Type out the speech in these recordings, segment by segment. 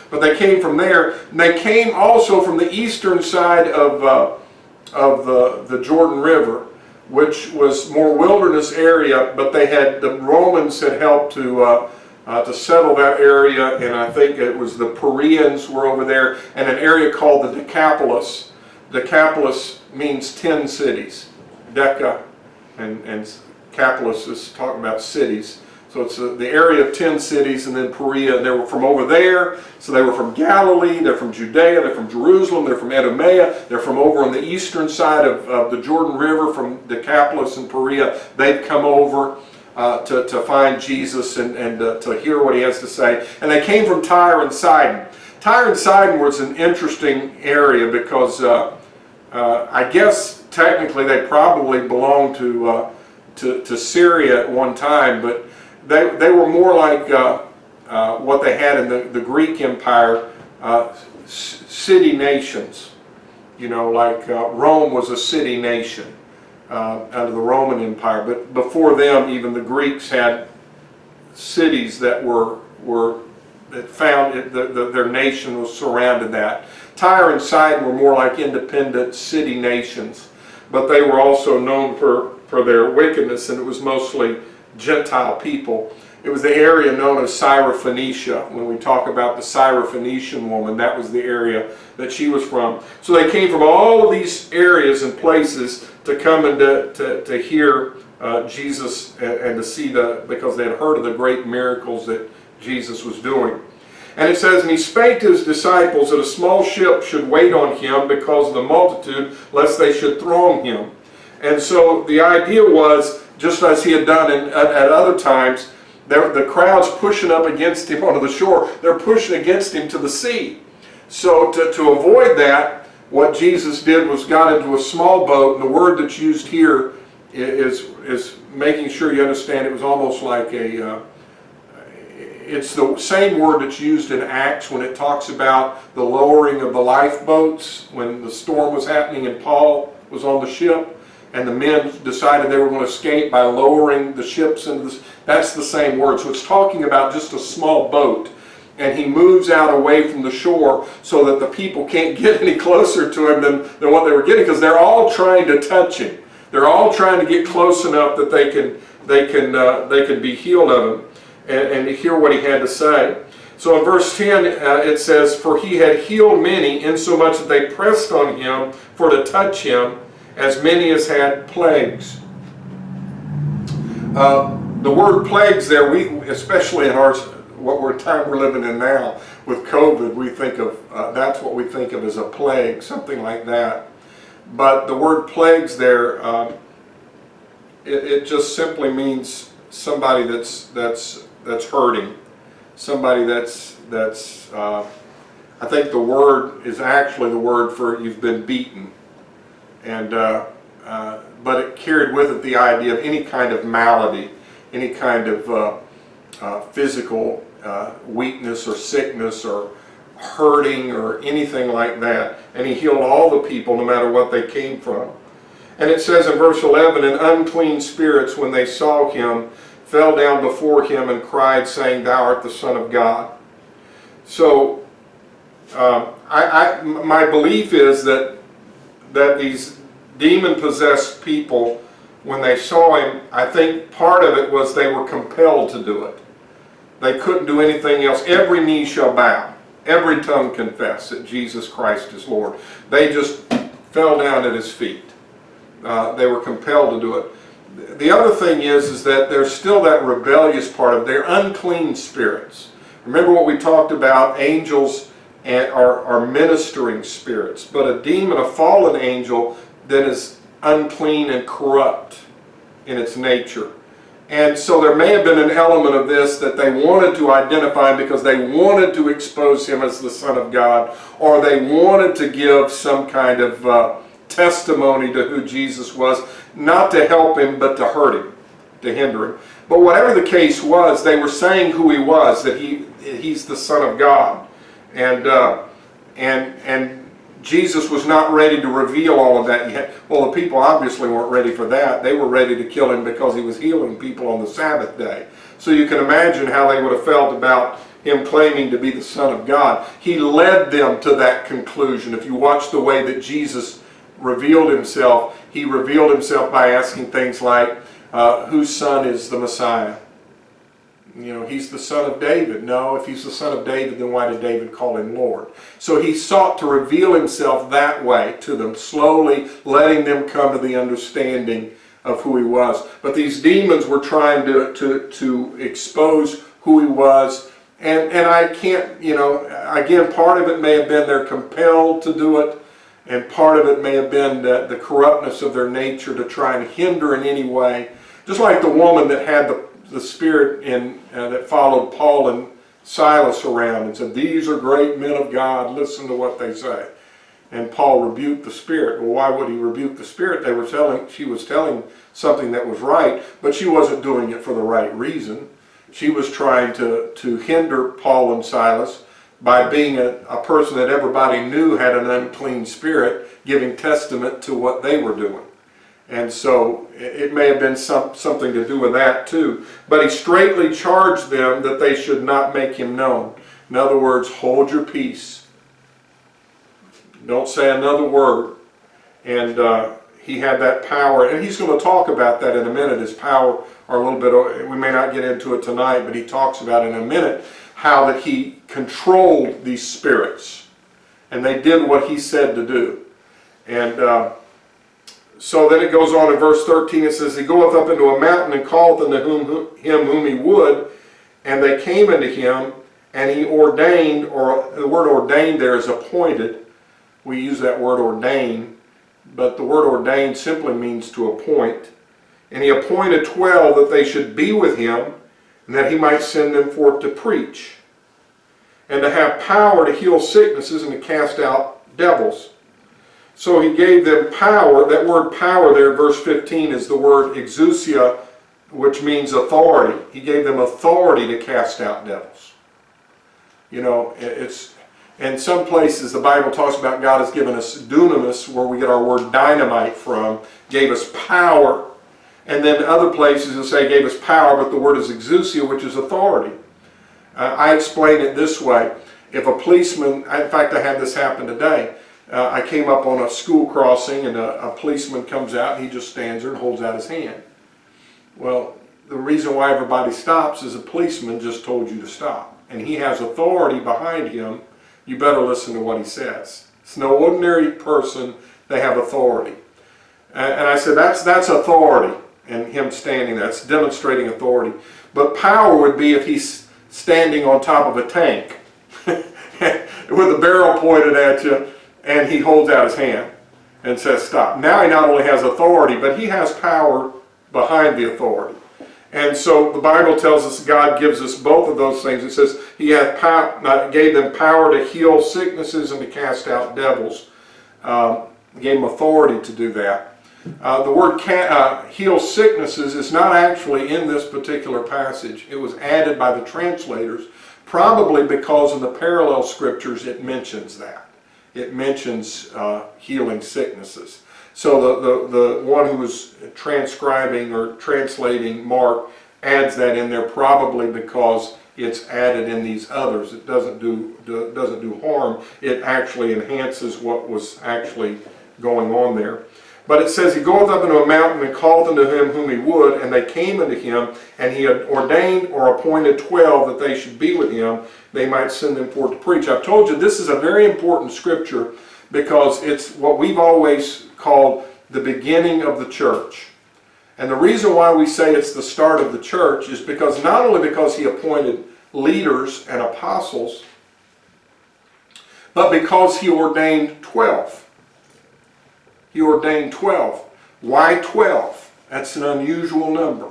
But they came from there, and they came also from the eastern side of the Jordan River, which was more wilderness area. But the Romans had helped to settle that area, and I think it was the Pereans were over there, and an area called the Decapolis. Decapolis means 10 cities. Deca and Capolis is talking about cities. So it's the area of 10 cities, and then Perea. They were from over there, so they were from Galilee, they're from Judea, they're from Jerusalem, they're from Idumea, they're from over on the eastern side of the Jordan River, from Decapolis and Perea. They've come over to find Jesus and to hear what he has to say. And they came from Tyre and Sidon. Tyre and Sidon was an interesting area because I guess technically they probably belonged to Syria at one time, but they were more like what they had in the Greek Empire, city nations. You know, like Rome was a city nation under the Roman Empire. But before them, even the Greeks had cities that their nation was surrounded that. Tyre and Sidon were more like independent city nations, but they were also known for their wickedness, and it was mostly Gentile people. It was the area known as Syrophoenicia. When we talk about the Syrophoenician woman, that was the area that she was from. So they came from all of these areas and places to come and to hear Jesus and to see because they had heard of the great miracles that Jesus was doing. And it says, and he spake to his disciples that a small ship should wait on him because of the multitude, lest they should throng him. And so the idea was, just as he had done at other times, the crowd's pushing up against him onto the shore. They're pushing against him to the sea. So to avoid that, what Jesus did was got into a small boat, and the word that's used here is making sure you understand it was almost like it's the same word that's used in Acts when it talks about the lowering of the lifeboats when the storm was happening and Paul was on the ship. And the men decided they were going to escape by lowering the ships into this. That's the same word. So it's talking about just a small boat. And he moves out away from the shore so that the people can't get any closer to him than what they were getting, because they're all trying to touch him. They're all trying to get close enough that they can be healed of him and hear what he had to say. So in verse 10 it says, for he had healed many, insomuch that they pressed on him for to touch him, as many as had plagues. The word plagues there, especially in what time we're living in now with COVID, we think of that's what we think of as a plague, something like that. But the word plagues there, it just simply means somebody that's hurting, somebody that's I think the word is actually the word for you've been beaten. And but it carried with it the idea of any kind of malady, any kind of physical weakness or sickness or hurting or anything like that. And he healed all the people no matter what they came from. And it says in verse 11, and unclean spirits, when they saw him, fell down before him and cried, saying, thou art the Son of God. So my belief is that these demon-possessed people, when they saw him, I think part of it was they were compelled to do it. They couldn't do anything else. Every knee shall bow. Every tongue confess that Jesus Christ is Lord. They just fell down at his feet. They were compelled to do it. The other thing is that there's still that rebellious part of their unclean spirits. Remember what we talked about, angels are ministering spirits, but a demon, a fallen angel, that is unclean and corrupt in its nature. And so there may have been an element of this that they wanted to identify him because they wanted to expose him as the Son of God, or they wanted to give some kind of testimony to who Jesus was, not to help him but to hurt him, to hinder him. But whatever the case was, they were saying who he was, that he's the Son of God. And Jesus was not ready to reveal all of that yet. Well, the people obviously weren't ready for that. They were ready to kill him because he was healing people on the Sabbath day. So you can imagine how they would have felt about him claiming to be the Son of God. He led them to that conclusion. If you watch the way that Jesus revealed himself, he revealed himself by asking things like, whose son is the Messiah? You know, he's the son of David. No, if he's the son of David, then why did David call him Lord? So he sought to reveal himself that way to them, slowly letting them come to the understanding of who he was. But these demons were trying to expose who he was. And I can't, you know, again, part of it may have been they're compelled to do it. And part of it may have been the corruptness of their nature to try and hinder in any way. Just like the woman that had the spirit that followed Paul and Silas around and said, these are great men of God, listen to what they say. And Paul rebuked the spirit. Well, why would he rebuke the spirit? She was telling something that was right, but she wasn't doing it for the right reason. She was trying to hinder Paul and Silas by being a person that everybody knew had an unclean spirit, giving testament to what they were doing. And so it may have been something to do with that too. But he straightly charged them that they should not make him known. In other words, hold your peace. Don't say another word. And he had that power. And he's going to talk about that in a minute. His power, or a little bit, we may not get into it tonight, but he talks about in a minute how that he controlled these spirits. And they did what he said to do. And so then it goes on in verse 13, it says, he goeth up into a mountain and calleth unto him whom he would, and they came unto him, and he ordained, or the word ordained there is appointed. We use that word ordain, but the word ordained simply means to appoint. And he appointed 12 that they should be with him, and that he might send them forth to preach, and to have power to heal sicknesses and to cast out devils. So he gave them power. That word power there, verse 15, is the word exousia, which means authority. He gave them authority to cast out devils. You know, it's in some places the Bible talks about God has given us dunamis, where we get our word dynamite from, gave us power. And then other places it'll say gave us power, but the word is exousia, which is authority. I explain it this way. If a policeman, in fact I had this happen today, I came up on a school crossing and a policeman comes out and he just stands there and holds out his hand. Well, the reason why everybody stops is a policeman just told you to stop. And he has authority behind him. You better listen to what he says. It's no ordinary person. They have authority. And I said, that's authority. And him standing there, that's demonstrating authority. But power would be if he's standing on top of a tank with a barrel pointed at you, and he holds out his hand and says stop. Now he not only has authority, but he has power behind the authority. And so the Bible tells us God gives us both of those things. It says he had gave them power to heal sicknesses and to cast out devils. Gave them authority to do that. The word heal sicknesses is not actually in this particular passage. It was added by the translators, probably because in the parallel scriptures it mentions that. It mentions healing sicknesses. So the one who was transcribing or translating Mark adds that in there, probably because it's added in these others. It doesn't do harm. It actually enhances what was actually going on there. But it says, he goeth up into a mountain and calleth unto him whom he would, and they came unto him, and he had ordained or appointed 12 that they should be with him, they might send them forth to preach. I've told you this is a very important scripture because it's what we've always called the beginning of the church. And the reason why we say it's the start of the church is because not only because he appointed leaders and apostles, but because he ordained 12. He ordained 12. Why 12? That's an unusual number.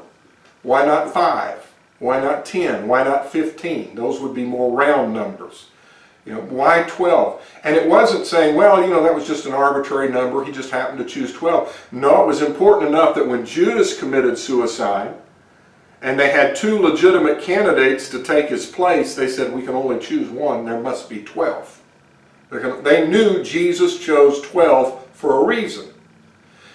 Why not 5? Why not 10? Why not 15? Those would be more round numbers. You know, why 12? And it wasn't saying, well, you know, that was just an arbitrary number. He just happened to choose 12. No, it was important enough that when Judas committed suicide and they had 2 legitimate candidates to take his place, they said, we can only choose one. There must be 12. They knew Jesus chose 12 for a reason.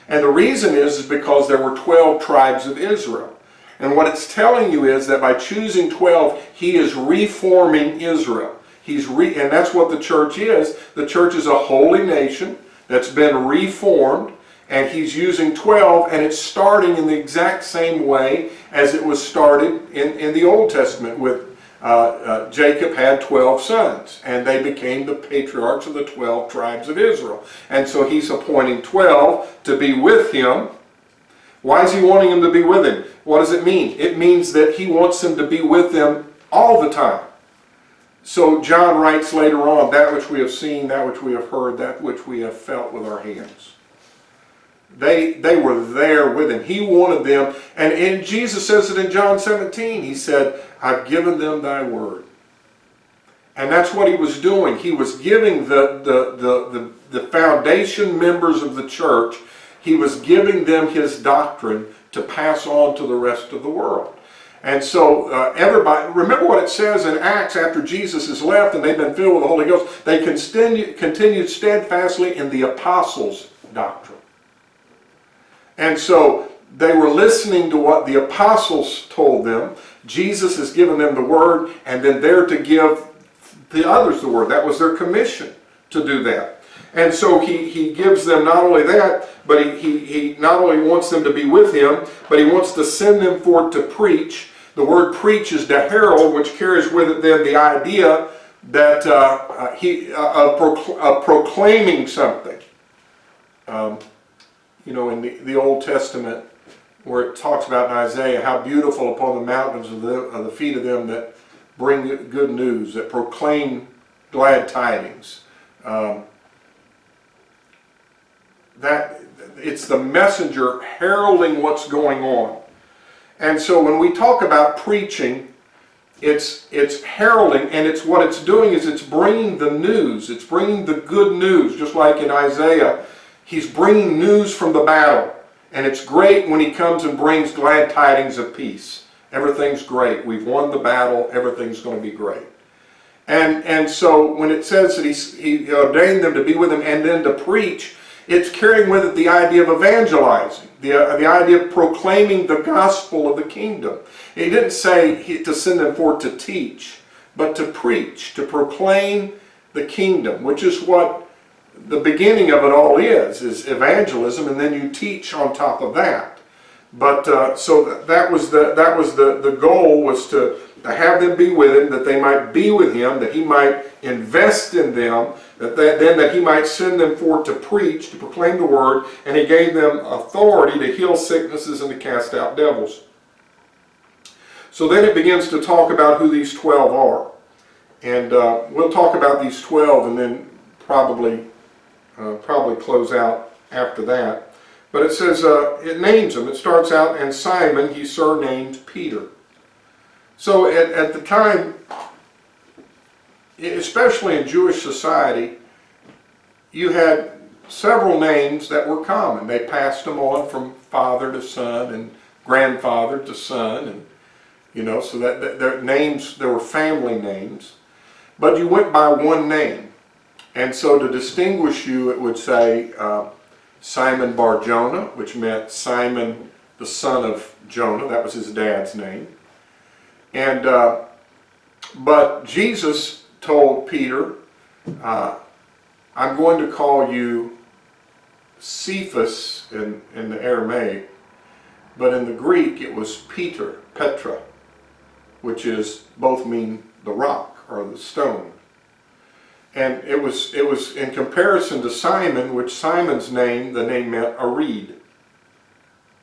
And the reason is because there were 12 tribes of Israel. And what it's telling you is that by choosing 12, he is reforming Israel. And that's what the church is. The church is a holy nation that's been reformed, and he's using 12, and it's starting in the exact same way as it was started in the Old Testament with Jacob had 12 sons, and they became the patriarchs of the 12 tribes of Israel. And so he's appointing 12 to be with him. Why is he wanting them to be with him? What does it mean? It means that he wants them to be with them all the time. So John writes later on, that which we have seen, that which we have heard, that which we have felt with our hands. They were there with him. He wanted them. And Jesus says it in John 17. He said, I've given them thy word. And that's what he was doing. He was giving the foundation members of the church, he was giving them his doctrine to pass on to the rest of the world. And so everybody, remember what it says in Acts after Jesus is left and they've been filled with the Holy Ghost. They continued steadfastly in the apostles' doctrine. And so they were listening to what the apostles told them. Jesus has given them the word, and then they're to give the others the word. That was their commission to do that. And so he gives them not only that, but he not only wants them to be with him, but he wants to send them forth to preach. The word preach is to herald, which carries with it then the idea that of proclaiming something. You know, in the Old Testament, where it talks about in Isaiah, how beautiful upon the mountains are the feet of them that bring good news, that proclaim glad tidings. That it's the messenger heralding what's going on. And so when we talk about preaching, it's heralding, and it's what it's doing is it's bringing the news. It's bringing the good news, just like in Isaiah. He's bringing news from the battle. And it's great when he comes and brings glad tidings of peace. Everything's great. We've won the battle. Everything's going to be great. And so when it says that he ordained them to be with him and then to preach, it's carrying with it the idea of evangelizing, the idea of proclaiming the gospel of the kingdom. He didn't say to send them forth to teach, but to preach, to proclaim the kingdom, which is what the beginning of it all is evangelism, and then you teach on top of that. But so that was the goal, was to have them be with him, that they might be with him, that he might invest in them, that he might send them forth to preach, to proclaim the word, and he gave them authority to heal sicknesses and to cast out devils. So then it begins to talk about who these 12 are. And we'll talk about these 12 and then probably close out after that. But it says, it names them. It starts out, and Simon he surnamed Peter. So at the time, especially in Jewish society, you had several names that were common. They passed them on from father to son and grandfather to son, and you know, so that their names, there were family names, but you went by one name. And so to distinguish you, it would say Simon Bar Jonah, which meant Simon the son of Jonah. That was his dad's name. And but Jesus told Peter, I'm going to call you Cephas in the Aramaic, but in the Greek it was Petra, which is both mean the rock or the stone. And it was in comparison to Simon, which Simon's name, the name meant a reed.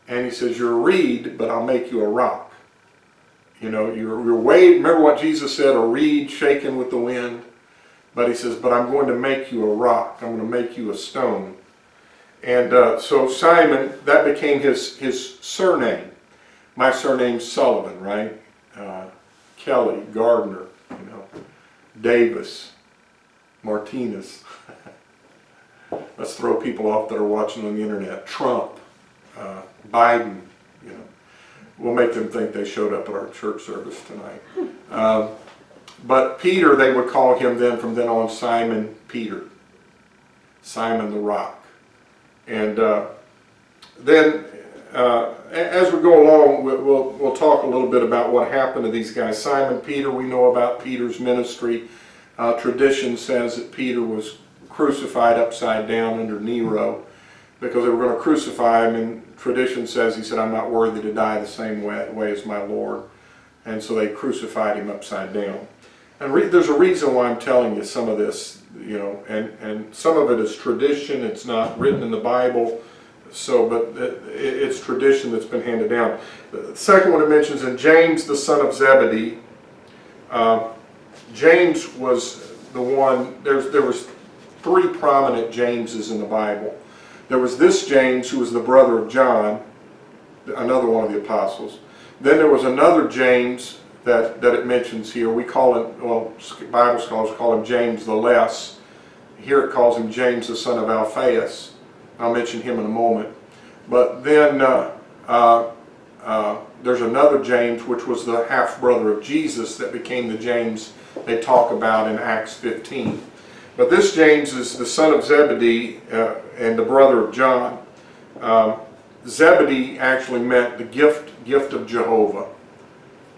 And he says, you're a reed, but I'll make you a rock. You know, you're wave. Remember what Jesus said, a reed shaken with the wind? But he says, but I'm going to make you a rock. I'm going to make you a stone. And so Simon, that became his surname. My surname's Sullivan, right? Kelly, Gardner, you know, Davis, Martinez. Let's throw people off that are watching on the internet. Trump, Biden, you know. We'll make them think they showed up at our church service tonight. But Peter, they would call him then, from then on, Simon Peter. Simon the Rock. And then as we go along, we'll talk a little bit about what happened to these guys. Simon Peter, we know about Peter's ministry. Tradition says that Peter was crucified upside down under Nero because they were going to crucify him, and tradition says he said, "I'm not worthy to die the same way as my Lord." And so they crucified him upside down. And there's a reason why I'm telling you some of this, you know, and some of it is tradition. It's not written in the Bible, so, but it's tradition that's been handed down. The second one it mentions in James, the son of Zebedee. James was the one, there was three prominent Jameses in the Bible. There was this James, who was the brother of John, another one of the apostles. Then there was another James that it mentions here. We call him, well, Bible scholars call him James the Less. Here it calls him James the son of Alphaeus. I'll mention him in a moment. But then there's another James, which was the half-brother of Jesus, that became the James they talk about in Acts 15. But this James is the son of Zebedee and the brother of John. Zebedee actually meant the gift of Jehovah.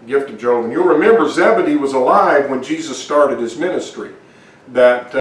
Gift of Jehovah. And you'll remember Zebedee was alive when Jesus started his ministry. That